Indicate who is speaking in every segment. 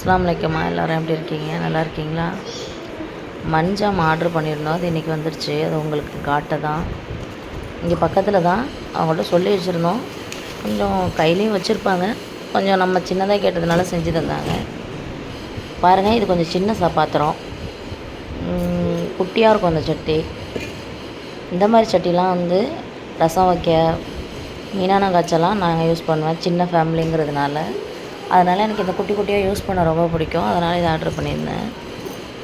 Speaker 1: அஸ்ஸலாமு அலைக்கும்மா. எல்லோரும் எப்படி இருக்கீங்க? நல்லா இருக்கீங்களா? மஞ்சாம் ஆர்டர் பண்ணியிருந்தோம். அது இன்றைக்கி வந்துருச்சு. அது உங்களுக்கு காட்ட தான். இங்கே பக்கத்தில் தான். அவங்கள்ட்ட சொல்லி வச்சுருந்தோம். கொஞ்சம் கையிலையும் வச்சுருப்பாங்க. கொஞ்சம் நம்ம சின்னதாக கேட்டதுனால செஞ்சு தந்தாங்க. பாருங்கள், இது கொஞ்சம் சின்ன பாத்திரம். குட்டியாக இருக்கும் அந்த சட்டி. இந்த மாதிரி சட்டிலாம் வந்து ரசம் வைக்க, மீனான காய்ச்சலாம் நாங்கள் யூஸ் பண்ணுவேன். சின்ன ஃபேமிலிங்கிறதுனால அதனால் எனக்கு இந்த குட்டி குட்டியாக யூஸ் பண்ண ரொம்ப பிடிக்கும். அதனால் இதை ஆர்டர் பண்ணியிருந்தேன்.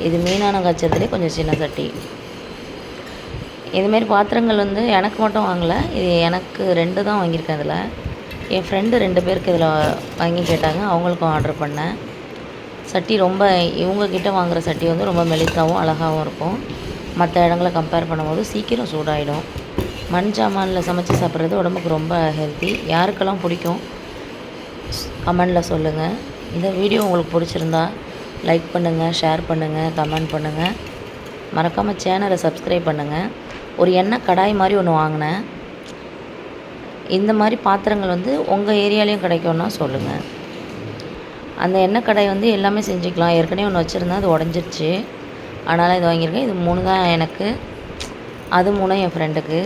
Speaker 1: இது மீனான காய்ச்சறதுலேயே கொஞ்சம் சின்ன சட்டி. இதுமாரி பாத்திரங்கள் வந்து எனக்கு மட்டும் வாங்கலை. இது எனக்கு 2 தான் வாங்கியிருக்கேன். இதில் என் ஃப்ரெண்டு 2 பேருக்கு இதில் வாங்கி கேட்டாங்க. அவங்களுக்கும் ஆர்டர் பண்ணேன். சட்டி ரொம்ப இவங்கக்கிட்ட வாங்குகிற சட்டி வந்து ரொம்ப மெலிசாகவும் அழகாகவும் இருக்கும். மற்ற இடங்களை கம்பேர் பண்ணும்போது சீக்கிரம் சூடாகிடும். மண் சாமானில் சமைச்சு சாப்பிட்றது உடம்புக்கு ரொம்ப ஹெல்த்தி. யாருக்கெல்லாம் பிடிக்கும் கமெண்டில் சொல்லுங்கள். இந்த வீடியோ உங்களுக்கு பிடிச்சிருந்தா லைக் பண்ணுங்கள், ஷேர் பண்ணுங்கள், கமெண்ட் பண்ணுங்கள். மறக்காமல் சேனலை சப்ஸ்கிரைப் பண்ணுங்கள். ஒரு எண்ணெய் கடாய் மாதிரி ஒன்று வாங்கினேன். இந்த மாதிரி பாத்திரங்கள் வந்து உங்கள் ஏரியாலேயும் கிடைக்கும்னா சொல்லுங்கள். அந்த எண்ணெய் கடாய் வந்து எல்லாமே செஞ்சுக்கலாம். ஏற்கனவே ஒன்று வச்சுருந்தேன், அது உடஞ்சிருச்சு. அதனால் இது வாங்கியிருக்கேன். இது 3 தான் எனக்கு, அது 3 என் ஃப்ரெண்டுக்கு.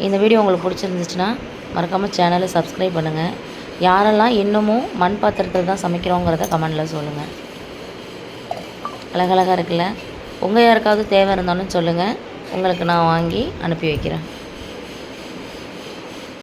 Speaker 1: இந்த வீடியோ உங்களுக்கு பிடிச்சிருந்துச்சுன்னா மறக்காமல் சேனலை சப்ஸ்கிரைப் பண்ணுங்கள். யாரெல்லாம் இன்னமும் மண் பாத்திரத்தில் தான் சமைக்கிறோங்கிறத கமெண்டில் சொல்லுங்கள். அழகழகாக இருக்குல்ல? உங்கள் யாருக்காவது தேவை இருந்தாலும் சொல்லுங்கள். உங்களுக்கு நான் வாங்கி அனுப்பி வைக்கிறேன்.